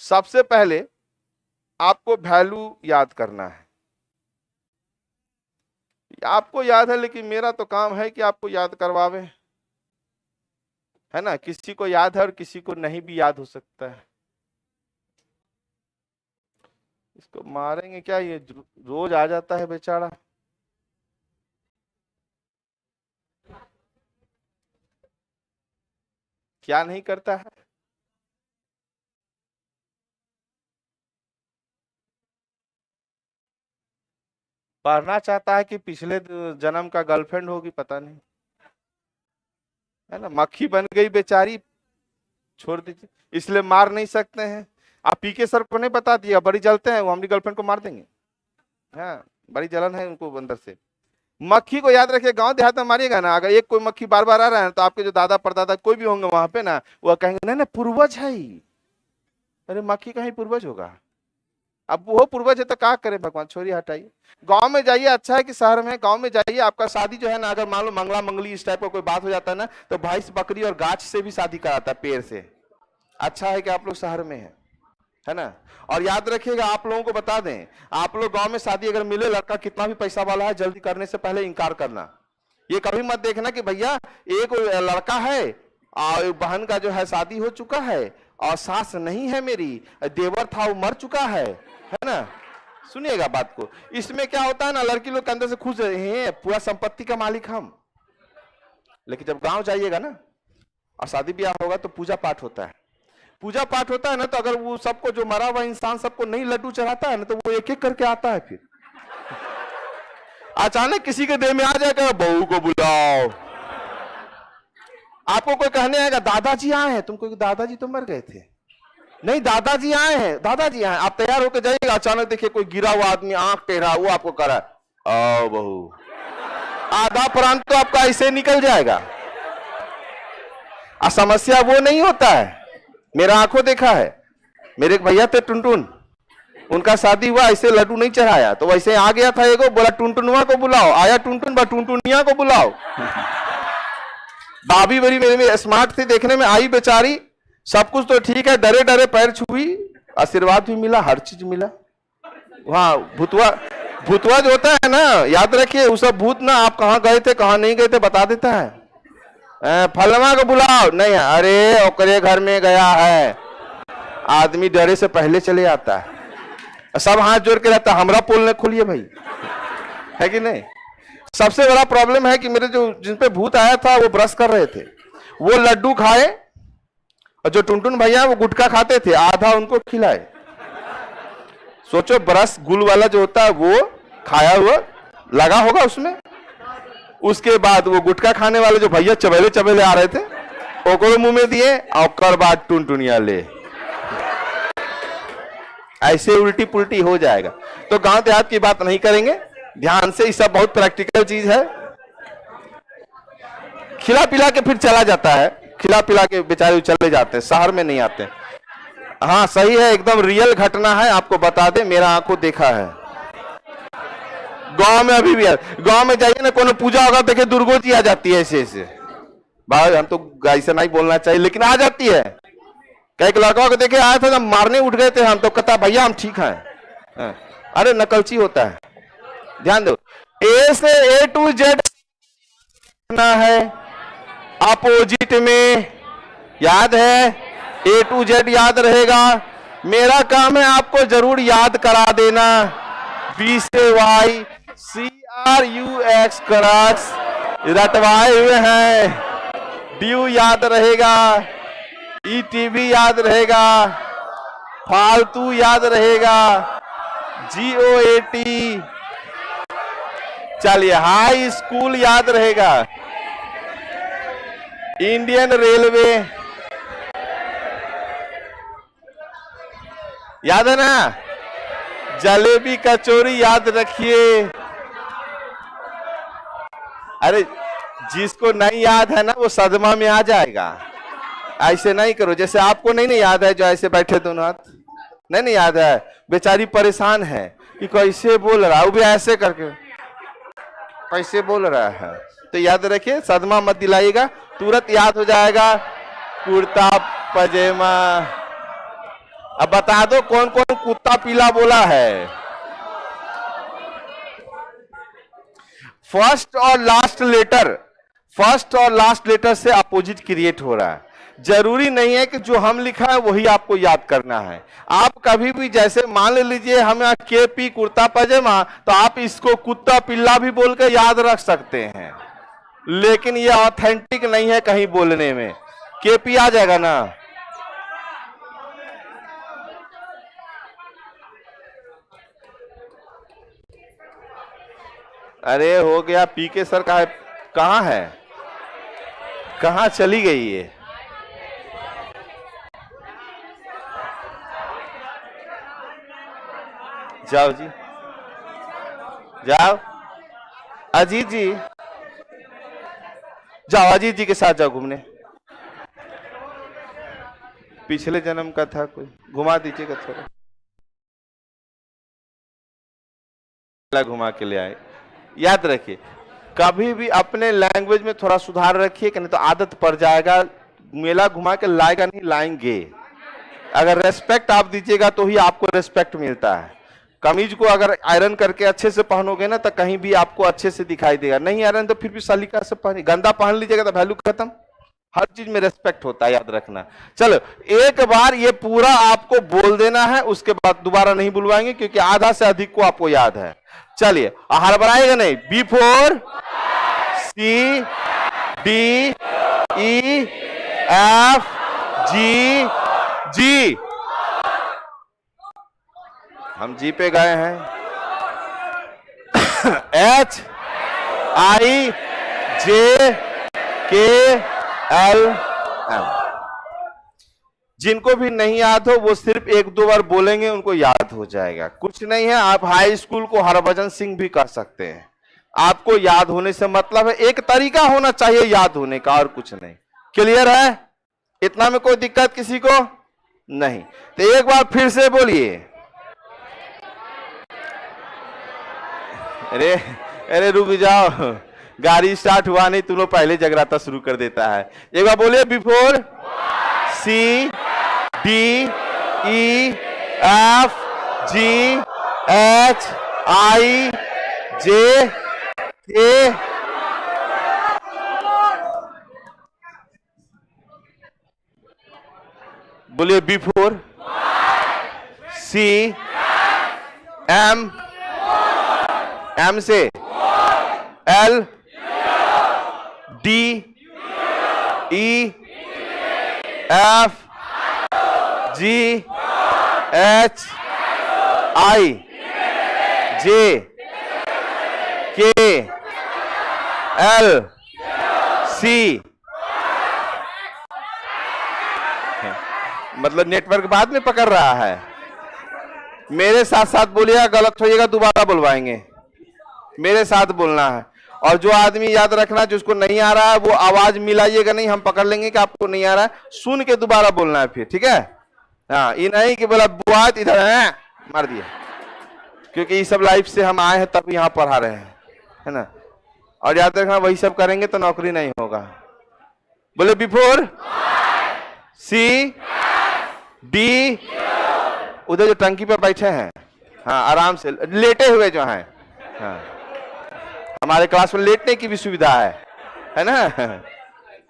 Speaker 1: सबसे पहले आपको वैल्यू याद करना है। आपको याद है लेकिन मेरा तो काम है कि आपको याद करवावे, है ना। किसी को याद है और किसी को नहीं भी याद हो सकता है। इसको मारेंगे क्या, ये रोज आ जाता है बेचारा। क्या नहीं करता है, पढ़ना चाहता है कि पिछले जन्म का गर्लफ्रेंड होगी, पता नहीं, है ना। मक्खी बन गई बेचारी, छोड़ दीजिए, इसलिए मार नहीं सकते हैं। आप पीके सर को नहीं बता दिया, बड़ी जलते हैं वो, हमारी गर्लफ्रेंड को मार देंगे। हाँ, बड़ी जलन है उनको अंदर से। मक्खी को याद रखिए, गांव देहात में मारिएगा ना, अगर एक कोई मक्खी बार बार आ रहा है तो आपके जो दादा परदादा कोई भी होंगे वहां पे ना, वो कहेंगे नहीं नहीं पूर्वज है। अरे मक्खी कहीं पूर्वज होगा, अब वो पूर्वज है तो क्या करे भगवान, छोड़िए हटाइए। गांव में जाइए, अच्छा है कि शहर में, गांव में जाइए, आपका शादी जो है ना, अगर मान लो मंगला मंगली इस टाइप का कोई बात हो जाता है ना, तो भैंस बकरी और गाछ से भी शादी कराता है, पेड़ से। अच्छा है कि आप लोग शहर में है ना। और याद रखिएगा, आप लोगों को बता दें, आप लोग गांव में शादी अगर मिले, लड़का कितना भी पैसा वाला है, जल्दी करने से पहले इनकार करना। ये कभी मत देखना कि भैया एक लड़का है और बहन का जो है शादी हो चुका है और सास नहीं है मेरी, देवर था वो मर चुका है ना। सुनिएगा बात को, इसमें क्या होता है ना, लड़की लोग के अंदर से खुश हैं, पूरा संपत्ति का मालिक हम। लेकिन जब गांव जाइएगा ना और शादी ब्याह होगा तो पूजा पाठ होता है। पूजा पाठ होता है ना, तो अगर वो सबको जो मरा हुआ इंसान सबको नहीं लड्डू चढ़ाता है ना, तो वो एक एक करके आता है। फिर अचानक किसी के देह में आ जाएगा, बहू को बुलाओ। आपको कोई कहने आएगा दादाजी आए हैं, तुमको दादाजी तो मर गए थे, नहीं दादाजी आए हैं, दादाजी आए। आप तैयार होकर जाइएगा, अचानक देखिए कोई गिरा हुआ आदमी आंख टेढ़ा, वो आपको कह रहा है आओ बहू। आधा प्राण तो आपका ऐसे निकल जाएगा। समस्या वो नहीं होता है, मेरा आंखों देखा है, मेरे एक भैया थे टुनटुन, उनका शादी हुआ, ऐसे लड्डू नहीं चढ़ाया, तो वैसे आ गया था एगो, बोला टुनटुनवा को बुलाओ, आया टुनटुन, टुनटुनिया को बुलाओ। भाभी बड़ी मेरी स्मार्ट थी, देखने में आई बेचारी, सब कुछ तो ठीक है, डरे डरे पैर छुई, आशीर्वाद भी मिला, हर चीज मिला। वहां भूतवा जो होता है ना, याद रखिए वो सब भूत ना, आप कहाँ गए थे कहाँ नहीं गए थे बता देता है। फलवा को बुलाओ, नहीं अरे ओकरे घर में गया है। आदमी डरे से पहले चले आता है, सब हाथ जोड़ के रहता है, हमरा पोल न खोलिए भाई, है कि नहीं। सबसे बड़ा प्रॉब्लम है कि मेरे जो जिन पे भूत आया था वो ब्रश कर रहे थे, वो लड्डू खाए, और जो टुनटुन भैया वो गुटखा खाते थे, आधा उनको खिलाए। सोचो ब्रश गुल वाला जो होता है वो खाया हुआ लगा होगा उसमें, उसके बाद वो गुटखा खाने वाले जो भैया चबेले चबेले आ रहे थे, ओकरो मुंह में दिए, और बाद टुनटुनिया ले, ऐसे उल्टी पुल्टी हो जाएगा। तो गांव देहात की बात नहीं करेंगे, ध्यान से, ये सब बहुत प्रैक्टिकल चीज है। खिला पिला के फिर चला जाता है। खिला पिला के बेचारे चले जाते हैं, शहर में नहीं आते। हाँ सही है, एकदम रियल घटना है, आपको बता दे, मेरा आंखों देखा है। गांव में अभी भी है, गांव में जाइए ना, कोनो पूजा होगा देखिए दुर्गो जी आ जाती है ऐसे ऐसे। भाई हम तो ऐसा नहीं बोलना चाहिए, लेकिन आ जाती है। कई लड़का को देखे आए थे, जब मारने उठ गए थे हम, तो कहता भैया हम ठीक हैं। अरे नकलची होता है, ध्यान दो। ए से A to Z ना है, अपोजिट में याद है, A to Z याद रहेगा। मेरा काम है आपको जरूर याद करा देना। B से Y, CRUX क्रक्स रटवाए हुए हैं। ड्यू याद रहेगा, ETV याद रहेगा, फालतू याद रहेगा, GOAT, चलिए हाई स्कूल याद रहेगा, इंडियन रेलवे याद है ना, जलेबी कचौरी याद रखिए। अरे जिसको नहीं याद है ना वो सदमा में आ जाएगा। ऐसे नहीं करो, जैसे आपको नहीं याद है, जो ऐसे बैठे दोनों हाथ नहीं याद है, बेचारी परेशान है कि कैसे बोल रहा है, वो भी ऐसे करके कैसे बोल रहा है। तो याद रखिए, सदमा मत दिलाइएगा, तुरंत याद हो जाएगा। कुर्ता पजामा। अब बता दो कौन कौन कुत्ता पीला बोला है। फर्स्ट और लास्ट लेटर से अपोजिट क्रिएट हो रहा है। जरूरी नहीं है कि जो हम लिखा है वही आपको याद करना है। आप कभी भी, जैसे मान लीजिए हम यहाँ KP कुर्ता पजामा, तो आप इसको कुत्ता पिल्ला भी बोल के याद रख सकते हैं, लेकिन ये ऑथेंटिक नहीं है कहीं बोलने में। KP आ जाएगा ना। अरे हो गया। PK सर कहाँ है, कहाँ चली गई ये? जाओ जी, जाओ अजीत जी, जाओ अजीत जी के साथ जाओ घूमने। पिछले जन्म का था कोई, घुमा दीजिएगा थोड़ा, घुमा के ले आए। याद रखिए, कभी भी अपने लैंग्वेज में थोड़ा सुधार रखिए, कि नहीं तो आदत पड़ जाएगा। मेला घुमा के लाएगा नहीं, लाएंगे। अगर रेस्पेक्ट आप दीजिएगा तो ही आपको रेस्पेक्ट मिलता है। कमीज को अगर आयरन करके अच्छे से पहनोगे ना, तो कहीं भी आपको अच्छे से दिखाई देगा। नहीं आयरन तो फिर भी सलीका से पहने, गंदा पहन लीजिएगा तो वैल्यू खत्म। हर चीज में रेस्पेक्ट होता है, याद रखना। चलो एक बार ये पूरा आपको बोल देना है, उसके बाद दोबारा नहीं बुलवाएंगे, क्योंकि आधा से अधिक को आपको याद है। चलिए हड़बड़ाएगा नहीं। B4 C D E F G G। हम G पे गए हैं। H I J K L M। जिनको भी नहीं याद हो वो सिर्फ एक दो बार बोलेंगे, उनको याद हो जाएगा। कुछ नहीं है, आप हाई स्कूल को हरभजन सिंह भी कर सकते हैं। आपको याद होने से मतलब है, एक तरीका होना चाहिए याद होने का, और कुछ नहीं। क्लियर है? इतना में कोई दिक्कत किसी को नहीं? तो एक बार फिर से बोलिए। अरे अरे रुक जाओ, गाड़ी स्टार्ट हुआ नहीं, तुम लोग पहले जगराता शुरू कर देता है। एक बार बोलिए। B4 C D E F G H I J K बोलिए। B4 C M से L D E F G H I J K L C। मतलब नेटवर्क बाद में पकड़ रहा है। मेरे साथ साथ बोलिएगा, गलत होइएगा दोबारा बुलवाएंगे। मेरे साथ बोलना है। और जो आदमी याद रखना जिसको नहीं आ रहा है वो आवाज मिलाइएगा नहीं, हम पकड़ लेंगे कि आपको नहीं आ रहा है, सुन के दोबारा बोलना है फिर, ठीक है। हाँ, ये नहीं कि बोला बुआत इधर है मार दिया, क्योंकि ये सब लाइफ से हम आए हैं तब यहाँ पढ़ा रहे हैं, है ना। और याद रखना वही सब करेंगे तो नौकरी नहीं होगा। बोले बिफोर सी डी, उधर जो टंकी पर बैठे हैं, हाँ आराम से लेटे हुए जो हैं, हाँ हमारे क्लास में लेटने की भी सुविधा है ना।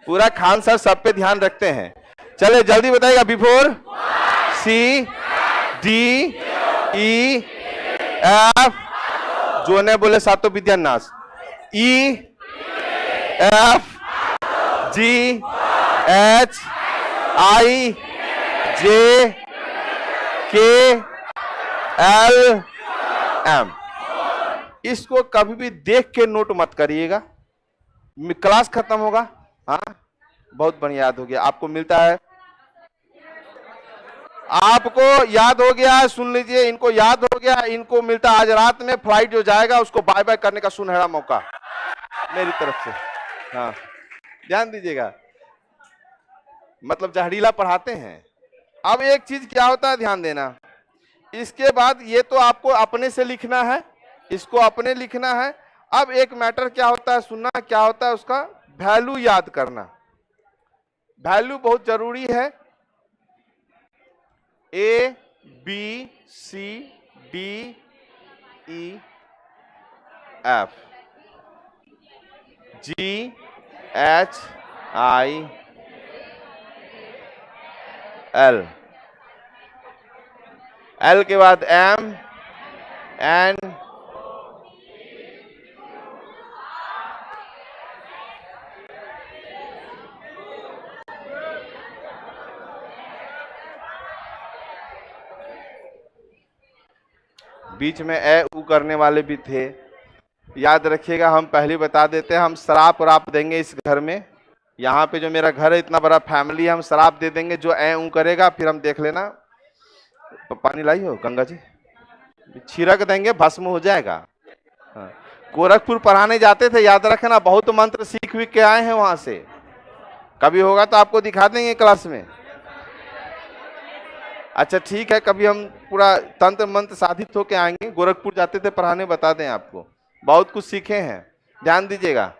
Speaker 1: पूरा खान सर सब पे ध्यान रखते हैं। चले जल्दी बताइएगा। Before C D E F, जो ने बोले सातों विद्यानाश, ई एफ जी एच आई जे के एल एम। इसको कभी भी देख के नोट मत करिएगा, क्लास खत्म होगा। हाँ बहुत बढ़िया, याद हो गया आपको, मिलता है आपको याद हो गया, सुन लीजिए, इनको याद हो गया, इनको मिलता है आज रात में फ्लाइट जो जाएगा उसको बाय बाय करने का सुनहरा मौका मेरी तरफ से। हाँ ध्यान दीजिएगा, मतलब जहरीला पढ़ाते हैं। अब एक चीज क्या होता है, ध्यान देना, इसके बाद ये तो आपको अपने से लिखना है, इसको अपने लिखना है। अब एक मैटर क्या होता है, सुनना क्या होता है, उसका वैल्यू याद करना। वैल्यू बहुत जरूरी है। A B C D E F G H I L, L के बाद एम एन बीच में ए ऊ करने वाले भी थे, याद रखिएगा। हम पहले बता देते हैं, हम शराप वराप देंगे इस घर में। यहाँ पे जो मेरा घर है, इतना बड़ा फैमिली है, हम शराप दे देंगे जो ए ऊ करेगा, फिर हम देख लेना। पानी लाई हो गंगा जी, छिड़क देंगे, भस्म हो जाएगा। हाँ। गोरखपुर पढ़ाने जाते थे, याद रखना, बहुत मंत्र सीख के आए हैं वहां से। कभी होगा तो आपको दिखा देंगे क्लास में। अच्छा ठीक है, कभी हम पूरा तंत्र मंत्र साधित होके आएंगे। गोरखपुर जाते थे पढ़ाने, बता दें आपको, बहुत कुछ सीखे हैं, ध्यान दीजिएगा।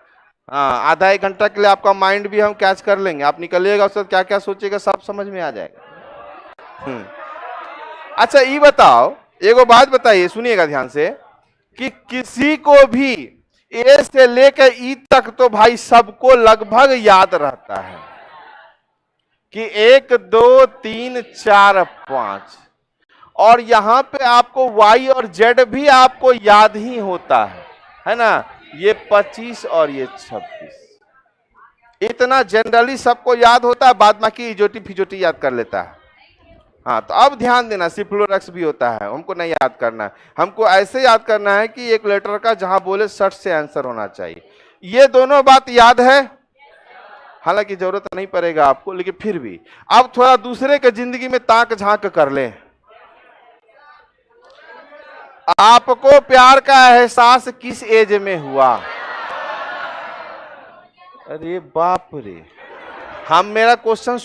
Speaker 1: हाँ, आधा एक घंटा के लिए आपका माइंड भी हम कैच कर लेंगे। आप निकलिएगा, उससे क्या क्या सोचिएगा सब समझ में आ जाएगा। अच्छा ये बताओ, एगो बात बताइए, सुनिएगा ध्यान से, कि किसी को भी ए से लेकर ई तक तो भाई सबको लगभग याद रहता है कि 1 2 3 4 5, और यहां पे आपको वाई और जेड भी आपको याद ही होता है ना। ये 25 और ये 26, इतना जनरली सबको याद होता है, बाद बाकी इजोटी फिजोटी याद कर लेता है। हाँ तो अब ध्यान देना, सिफ्लोरक्स भी होता है, हमको नहीं याद करना है। हमको ऐसे याद करना है कि एक लेटर का जहां बोले 60 से आंसर होना चाहिए। ये दोनों बात याद है, हालांकि जरूरत नहीं पड़ेगा आपको, लेकिन फिर भी अब थोड़ा दूसरे के जिंदगी में ताक झांक कर ले। आपको प्यार का एहसास किस एज में हुआ? अरे बाप रे, हम मेरा क्वेश्चन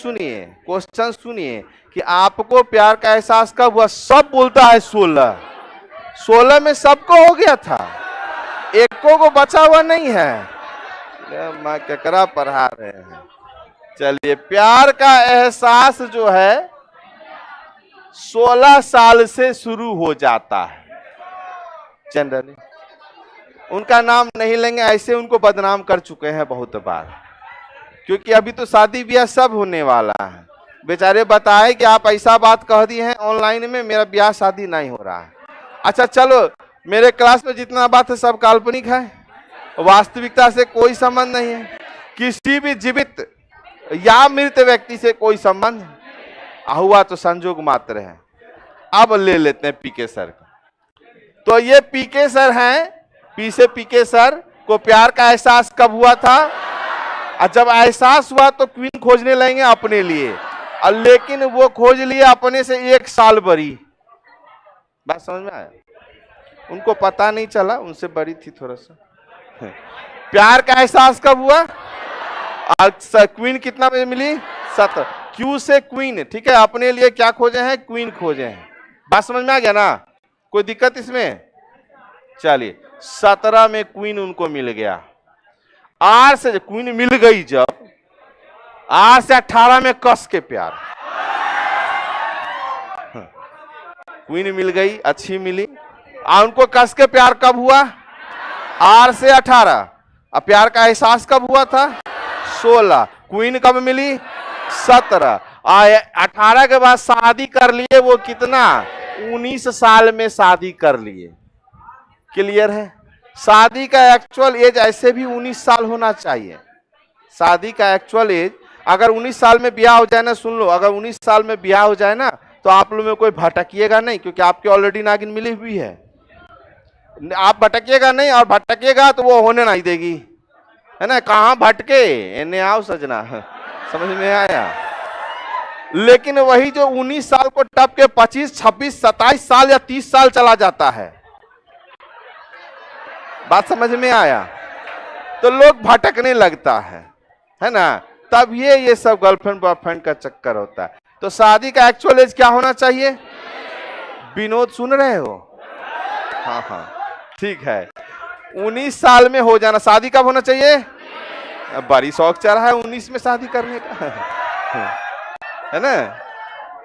Speaker 1: सुनिए कि आपको प्यार का एहसास कब हुआ? सब बोलता है 16 में सबको हो गया था, एको को बचा हुआ नहीं है। माँ केकरा पढ़ा रहे हैं। चलिए, प्यार का एहसास जो है 16 साल से शुरू हो जाता है जनरली। उनका नाम नहीं लेंगे, ऐसे उनको बदनाम कर चुके हैं बहुत बार, क्योंकि अभी तो शादी ब्याह सब होने वाला है। बेचारे बताए कि आप ऐसा बात कह दी है ऑनलाइन में, मेरा ब्याह शादी नहीं हो रहा है। अच्छा चलो, मेरे क्लास में जितना बात है सब काल्पनिक है, वास्तविकता से कोई संबंध नहीं है। किसी भी जीवित या मृत व्यक्ति से कोई संबंध हुआ तो संजोग मात्र है। अब ले लेते हैं पीके सर को। तो ये पीके सर हैं, पीके सर को प्यार का एहसास कब हुआ था? और जब एहसास हुआ तो क्वीन खोजने लगेंगे अपने लिए, और लेकिन वो खोज लिए अपने से 1 साल बड़ी। बात समझ में आया? उनको पता नहीं चला, उनसे बड़ी थी थोड़ा सा। प्यार का एहसास कब हुआ? क्वीन कितना में मिली? 7। क्यू से क्वीन, ठीक है, अपने लिए क्या खोजे हैं? क्वीन खोजे हैं। बात समझ में आ गया ना? कोई दिक्कत इसमें? चलिए 17 में क्वीन उनको मिल गया। आर से क्वीन मिल गई, जब आर से 18 में कस के प्यार, क्वीन मिल गई, अच्छी मिली, उनको कस के प्यार कब हुआ? आर से 18। अब प्यार का एहसास कब हुआ था? 16। क्वीन कब मिली? 17। 18 के बाद शादी कर लिए, वो कितना? 19 साल में शादी कर लिए। क्लियर है? शादी का एक्चुअल एज ऐसे भी 19 साल होना चाहिए। शादी का एक्चुअल एज अगर 19 साल में ब्याह हो जाए ना, सुन लो, अगर 19 साल में ब्याह हो जाए ना तो आप लोग में कोई भटकिएगा नहीं, क्योंकि आपके ऑलरेडी नागिन मिली हुई है। आप भटकिएगा नहीं, और भटकिएगा तो वो होने नहीं देगी, है ना? कहां भटके, इन्हें आओ सजना, समझ में आया? लेकिन वही जो 19 साल को टप के 25, 26, 27 साल या 30 साल चला जाता है, बात समझ में आया? तो लोग भटकने लगता है ना? तब ये सब गर्लफ्रेंड बॉयफ्रेंड का चक्कर होता है। तो शादी का एक्चुअल एज क्या होना चाहिए? विनोद सुन रहे हो? हाँ हाँ, ठीक है, 19 साल में हो जाना। शादी कब होना चाहिए? बड़ी शौक चढ़ा है 19 में शादी करने का, है ना?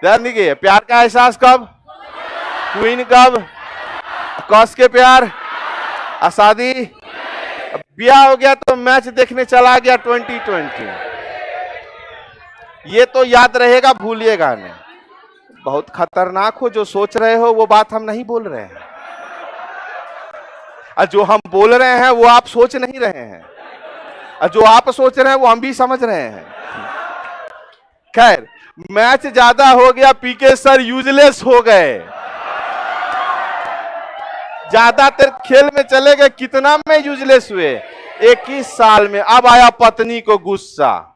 Speaker 1: ध्यान दीजिए, प्यार का एहसास कब? क्वीन कब? कस के प्यार, शादी। ब्याह हो गया तो मैच देखने चला गया 2020। ये तो याद रहेगा, भूलिएगा नहीं। बहुत खतरनाक हो जो सोच रहे हो, वो बात हम नहीं बोल रहे हैं, और जो हम बोल रहे हैं वो आप सोच नहीं रहे हैं, और जो आप सोच रहे हैं वो हम भी समझ रहे हैं। खैर, मैच ज्यादा हो गया, पीके सर यूजलेस हो गए, ज्यादातर खेल में चले गए। कितना में यूजलेस हुए? 21 साल में। अब आया पत्नी को गुस्सा,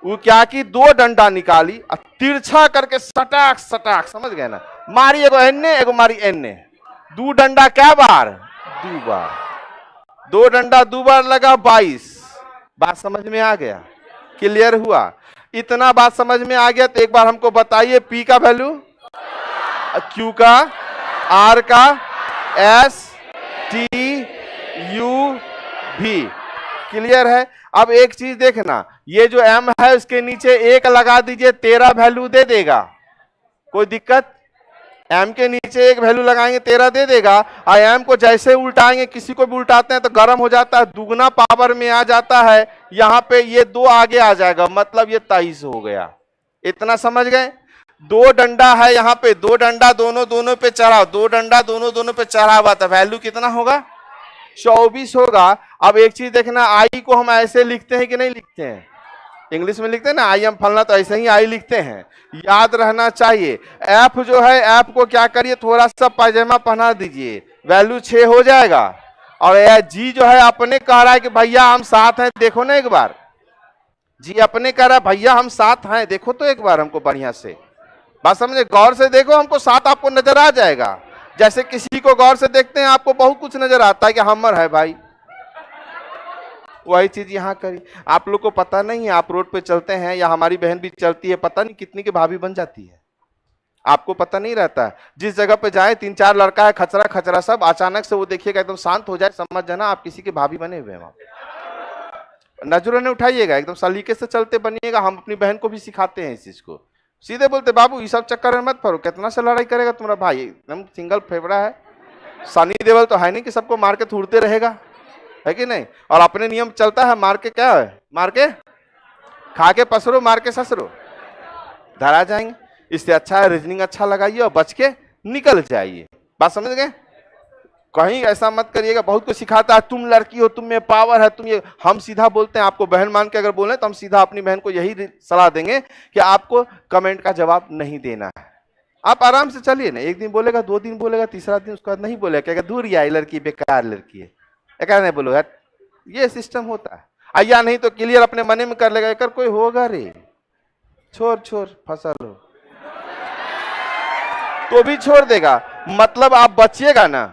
Speaker 1: वो क्या की, 2 डंडा निकाली और तिरछा करके सटाक सटाक, समझ गए ना? मारी एगो एन्ने, एगो मारी एन्ने। 2 डंडा क्या बार? 2 बार। 2 डंडा 2 बार लगा, 22। बात समझ में आ गया? क्लियर हुआ? इतना बात समझ में आ गया तो एक बार हमको बताइए, पी का वैल्यू, क्यू का, आर का, एस टी यू भी। क्लियर है? अब एक चीज देखना, ये जो एम है उसके नीचे 1 लगा दीजिए, 13 वैल्यू दे देगा। कोई दिक्कत? एम के नीचे 1 वैल्यू लगाएंगे 13 दे देगा, और एम को जैसे उल्टाएंगे, किसी को भी उल्टाते हैं तो गर्म हो जाता है, दुगना पावर में आ जाता है। यहां पे ये 2 आगे आ जाएगा, मतलब ये 23 हो गया। इतना समझ गए? 2 डंडा है यहाँ पे, 2 डंडा दोनों पे चढ़ा, 2 डंडा दोनों पे चढ़ा हुआ था, वैल्यू कितना होगा? 24 होगा। अब एक चीज देखना, आई को हम ऐसे लिखते हैं कि नहीं लिखते हैं? इंग्लिश में लिखते हैं ना, आई एम फलना, तो ऐसे ही आई लिखते हैं, याद रहना चाहिए। एफ जो है, एफ को क्या करिए, थोड़ा सा पायजामा पहना दीजिए, वैल्यू 6 हो जाएगा। और जी जो है अपने कह रहा है कि भैया हम साथ हैं, देखो ना एक बार, जी अपने कह रहा है भैया हम साथ हैं, देखो तो एक बार हमको बढ़िया से, बात समझे? गौर से देखो, हमको साथ आपको नजर आ जाएगा। जैसे किसी को गौर से देखते हैं आपको बहुत कुछ नजर आता है कि हमर है भाई, वही चीज यहाँ करी। आप लोग को पता नहीं है, आप रोड पे चलते हैं या हमारी बहन भी चलती है, पता नहीं कितनी की भाभी बन जाती है, आपको पता नहीं रहता है। जिस जगह पे जाए 3-4 लड़का है, खचरा खचरा सब, अचानक से वो देखिएगा एकदम शांत हो जाए, समझ जाना आप किसी के भाभी बने हुए हैं वहां। नजरों ने उठाइएगा, एकदम सलीके से चलते बनिएगा। हम अपनी बहन को भी सिखाते हैं इस चीज को, सीधे बोलते बाबू ये सब चक्कर में मत पड़ो, कितना से लड़ाई करेगा तुम्हारा भाई, एकदम सिंगल फेवड़ा है। सनी देओल तो है नहीं कि सबको मार के थूड़ते रहेगा, है कि नहीं? और अपने नियम चलता है, मार के क्या है, मार के खा के पसरो, मार के ससरो, धरा जाएंगे। इससे अच्छा है रीजनिंग अच्छा लगाइए और बच के निकल जाइए। बात समझ गए? कहीं ऐसा मत करिएगा, बहुत कुछ सिखाता है, तुम लड़की हो, तुम में पावर है, तुम ये। हम सीधा बोलते हैं, आपको बहन मान के अगर बोले तो हम सीधा अपनी बहन को यही सलाह देंगे कि आपको कमेंट का जवाब नहीं देना है। आप आराम से चलिए ना, 1 दिन बोलेगा, 2 दिन बोलेगा, तीसरा दिन उसके बाद नहीं बोलेगा, क्या दूर या लड़की बेकार लड़की है, एक नहीं बोलो यार, ये सिस्टम होता है। या नहीं तो क्लियर अपने मने में कर लेगा, एक कोई होगा रे, छोड़ छोड़ फसल हो तो भी छोड़ देगा। मतलब आप बचिएगा ना,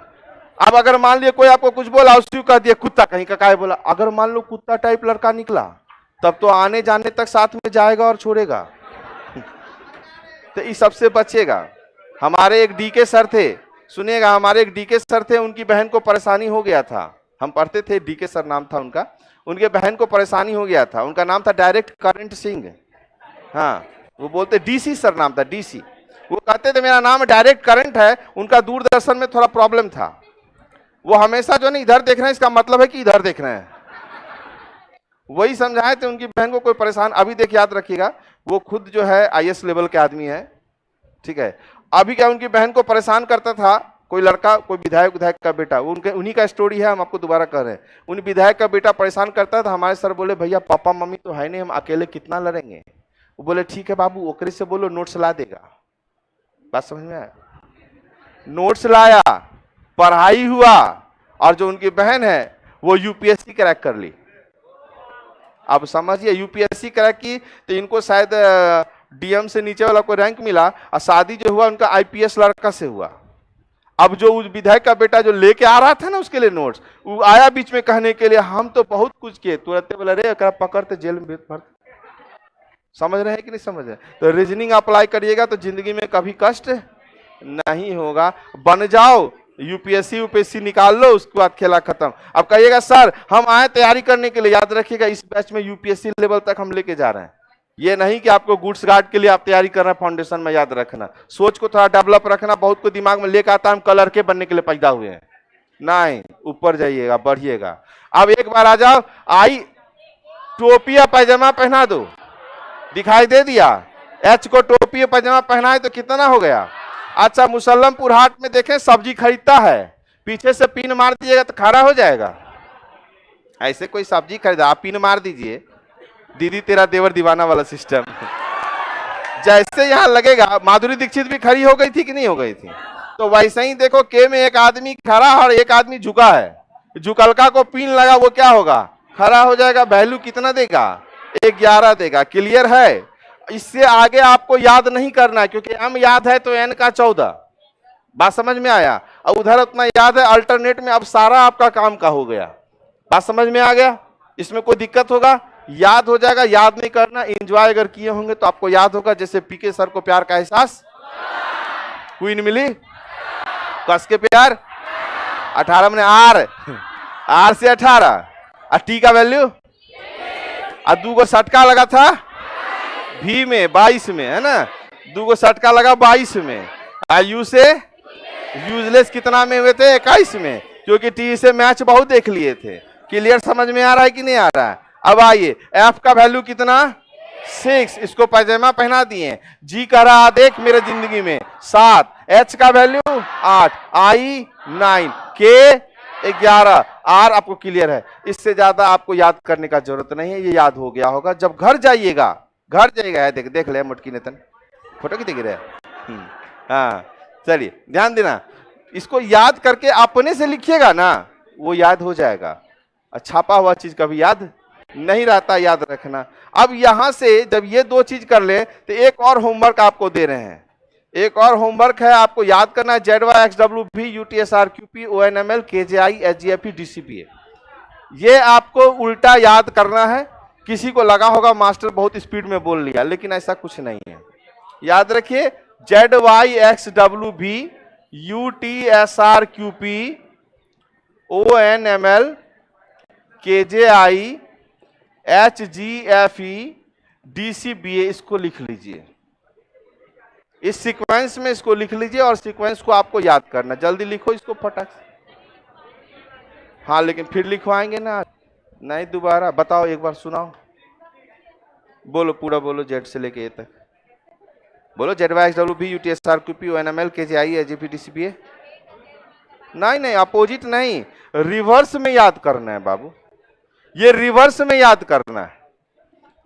Speaker 1: अब अगर मान लिया कोई आपको कुछ बोला, उसको कह दिया कुत्ता, कहीं का काय बोला, अगर मान लो कुत्ता टाइप लड़का निकला, तब तो आने जाने तक साथ में जाएगा और छोड़ेगा। तो इस सबसे बचेगा। हमारे एक डीके सर थे, सुनिएगा, हमारे एक डीके सर थे, उनकी बहन को परेशानी हो गया था, हम पढ़ते थे, डीके सर नाम था उनका, उनके बहन को परेशानी हो गया था, उनका नाम था डायरेक्ट करंट सिंह। हाँ, वो बोलते डीसी सर नाम था, डीसी। वो कहते थे मेरा नाम डायरेक्ट करंट है, उनका दूरदर्शन में थोड़ा प्रॉब्लम था, वो हमेशा जो नहीं इधर देख रहे हैं, इसका मतलब है कि इधर देख रहे हैं। वही समझाए थे उनकी बहन को कोई परेशान। अभी देख, याद रखिएगा, वो खुद जो है आईएएस लेवल के आदमी है, ठीक है। अभी क्या उनकी बहन को परेशान करता था कोई लड़का, कोई विधायक का बेटा, वो उनके उन्हीं का स्टोरी है, हम आपको दोबारा कह रहे हैं। उन विधायक का बेटा परेशान करता था, हमारे सर बोले भैया पापा मम्मी तो है नहीं, हम अकेले कितना लड़ेंगे। वो बोले ठीक है बाबू, ओकरे से बोलो नोट्स ला देगा। बात समझ में आया? नोट्स लाया, पढ़ाई हुआ, और जो उनकी बहन है वो यूपीएससी क्रैक कर ली। अब समझिए, यूपीएससी क्रैक की तो इनको शायद डीएम से नीचे वाला कोई रैंक मिला, और शादी जो हुआ उनका आईपीएस लड़का से हुआ। अब जो उस विधायक का बेटा जो लेके आ रहा था ना उसके लिए नोट्स, वो आया बीच में कहने के लिए हम तो बहुत कुछ किए, तुरंत बोला रे पकड़ते जेल में भर। समझ रहे हैं कि नहीं समझ रहे? तो रीजनिंग अप्लाई करिएगा तो जिंदगी में कभी कष्ट नहीं होगा। बन जाओ, यूपीएससी निकाल लो, उसके बाद खेला खत्म। अब कहिएगा सर हम आए तैयारी करने के लिए, याद रखिएगा इस बैच में यूपीएससी लेवल तक हम लेके जा रहे हैं। ये नहीं कि आपको गुड्स गार्ड के लिए आप तैयारी कर रहे हैं, फाउंडेशन में याद रखना, सोच को थोड़ा डेवलप रखना। बहुत को दिमाग में लेकर आता है हम कलर के बनने के लिए पैदा हुए हैं, नहीं, ऊपर जाइएगा, बढ़िएगा। अब एक बार आ जाओ, आई टोपी या पैजामा पहना दो, दिखाई दे दिया, एच को टोपी पैजामा पहनाए तो कितना हो गया। अच्छा, मुसल्लमपुर हाट में देखें सब्जी खरीदता है, पीछे से पिन मार दीजिएगा तो खड़ा हो जाएगा। ऐसे कोई सब्जी खरीदा, आप पिन मार दीजिए, दीदी तेरा देवर दीवाना वाला सिस्टम। जैसे यहां लगेगा, माधुरी दीक्षित भी खड़ी हो गई थी कि नहीं हो गई थी? तो वैसे ही देखो, के में एक आदमी खड़ा और एक आदमी झुका है, झुकलका को पिन लगा, वो क्या होगा, खड़ा हो जाएगा। वैल्यू कितना देगा, 11 देगा। क्लियर है? इससे आगे आपको याद नहीं करना है, क्योंकि m याद है तो n का 14। बात समझ में आया? और उधर उतना याद है, अल्टरनेट में अब सारा आपका काम का हो गया। बात समझ में आ गया? इसमें कोई दिक्कत होगा? याद हो जाएगा, याद नहीं करना। एंजॉय अगर किए होंगे तो आपको याद होगा, जैसे पीके सर को प्यार का एहसास, क्वीन मिली कस के प्यार, 18 में आर से 18, और टी का वैल्यू, और 2 को सटका लगा था भी में 22 में, है ना, 2 को सटका लगा 22 में, यू से यूजलेस कितना में हुए थे, 21 में, क्योंकि टी से मैच बहुत देख लिए थे। क्लियर समझ में आ रहा है कि नहीं आ रहा है? अब आइए, एफ का वैल्यू कितना, 6, इसको पैजामा पहना दिए। जी कह रहा देख मेरे जिंदगी में 7, एच का वैल्यू 8, आई 9, के 11, आर आपको क्लियर है। इससे ज्यादा आपको याद करने का जरूरत नहीं है, ये याद हो गया होगा। जब घर जाइएगा देख ले मुटकी नेतन फोटो की दिख रहा है। हाँ, चलिए ध्यान देना, इसको याद करके अपने से लिखिएगा ना, वो याद हो जाएगा। छापा हुआ चीज कभी याद नहीं रहता, याद रखना। अब यहां से जब ये 2 चीज कर ले तो एक और होमवर्क आपको दे रहे हैं। एक और होमवर्क है, आपको याद करना है ZYXWV UTSRQP ONML KJI SGFE DCPA। ये आपको उल्टा याद करना है। किसी को लगा होगा मास्टर बहुत स्पीड में बोल लिया, लेकिन ऐसा कुछ नहीं है। याद रखिए, ZYXWV UTSRQP ONML KJI HGFE DCBA, इसको लिख लीजिए। इस सीक्वेंस में इसको लिख लीजिए, और सीक्वेंस को आपको याद करना। जल्दी लिखो इसको फटाक से। हाँ, लेकिन फिर लिखवाएंगे ना, नहीं दोबारा बताओ, एक बार सुनाओ, बोलो पूरा बोलो, जेड से लेके ए तक बोलो। ZYXWV UTSRQP ONML KJI SGFE DCBA। नहीं, अपोजिट नहीं, रिवर्स में याद करना है बाबू, ये रिवर्स में याद करना है।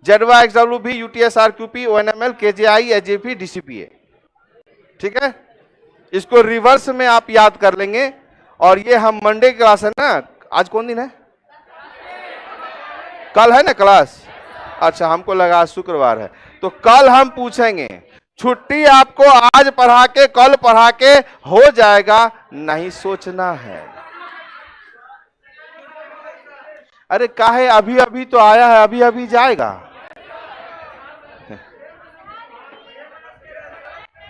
Speaker 1: ZYXWV UTSRQP ONML KJI SGFE DCPA, ठीक है? इसको रिवर्स में आप याद कर लेंगे। और ये हम मंडे की क्लास है ना, आज कौन दिन है, कल है ना क्लास? अच्छा, हमको लगा आज शुक्रवार है, तो कल हम पूछेंगे। छुट्टी आपको आज पढ़ा के कल पढ़ा के हो जाएगा, नहीं सोचना है। अरे काहे, अभी अभी तो आया है, अभी अभी जाएगा।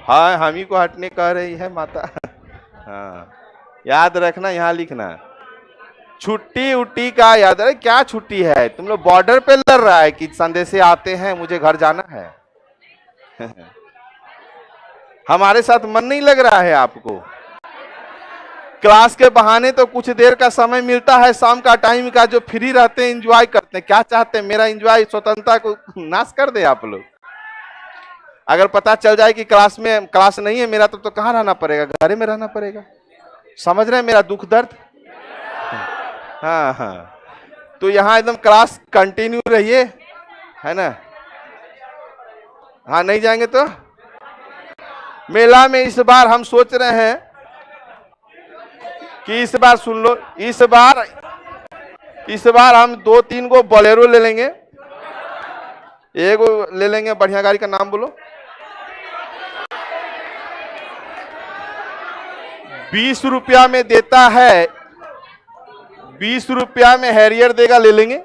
Speaker 1: हाँ, हम ही को हटने कह रही है माता। हाँ, याद रखना, यहाँ लिखना। छुट्टी उट्टी का याद है? क्या छुट्टी है, तुम लोग बॉर्डर पे लड़ रहा है कि संदेशे आते हैं मुझे घर जाना है। हमारे साथ मन नहीं लग रहा है आपको? क्लास के बहाने तो कुछ देर का समय मिलता है शाम का टाइम का, जो फ्री रहते हैं एंजॉय करते हैं। क्या चाहते हैं, मेरा एंजॉय स्वतंत्रता को नाश कर दे आप लोग? अगर पता चल जाए कि क्लास नहीं है मेरा, तो कहाँ रहना पड़ेगा? घर में रहना पड़ेगा। समझ रहे हैं मेरा दुख दर्द? हाँ हाँ, तो यहाँ एकदम क्लास कंटिन्यू रहिए, है ना? हाँ, नहीं जाएंगे तो मेला में इस बार हम सोच रहे हैं कि इस बार सुन लो, इस बार हम 2-3 गो बोलेरो ले लेंगे, एगो ले लेंगे, बढ़िया गाड़ी का नाम बोलो। 20 रुपया में देता है, 20 रुपया में हैरियर देगा, ले लेंगे।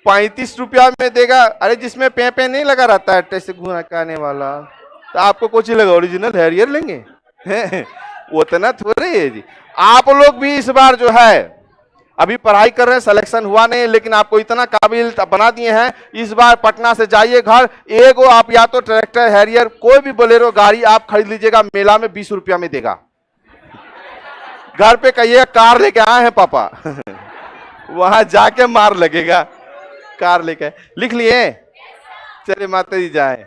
Speaker 1: 35 रुपया में देगा, अरे जिसमें पे नहीं लगा रहता है, टेस्ट घुमाने वाला, तो आपको कुछ लगा ओरिजिनल हैरियर लेंगे। उतना थोड़े है जी। आप लोग भी इस बार जो है अभी पढ़ाई कर रहे हैं, सिलेक्शन हुआ नहीं, लेकिन आपको इतना काबिल बना दिए हैं, इस बार पटना से जाइए घर, एगो आप या तो ट्रैक्टर, हैरियर, कोई भी बोलेरो गाड़ी आप खरीद लीजिएगा, मेला में 20 रुपया में देगा। घर पे कहिए कार लेके आए हैं पापा। वहां जाके मार लगेगा। कार लेके लिख लिए, चले माता जी जाए।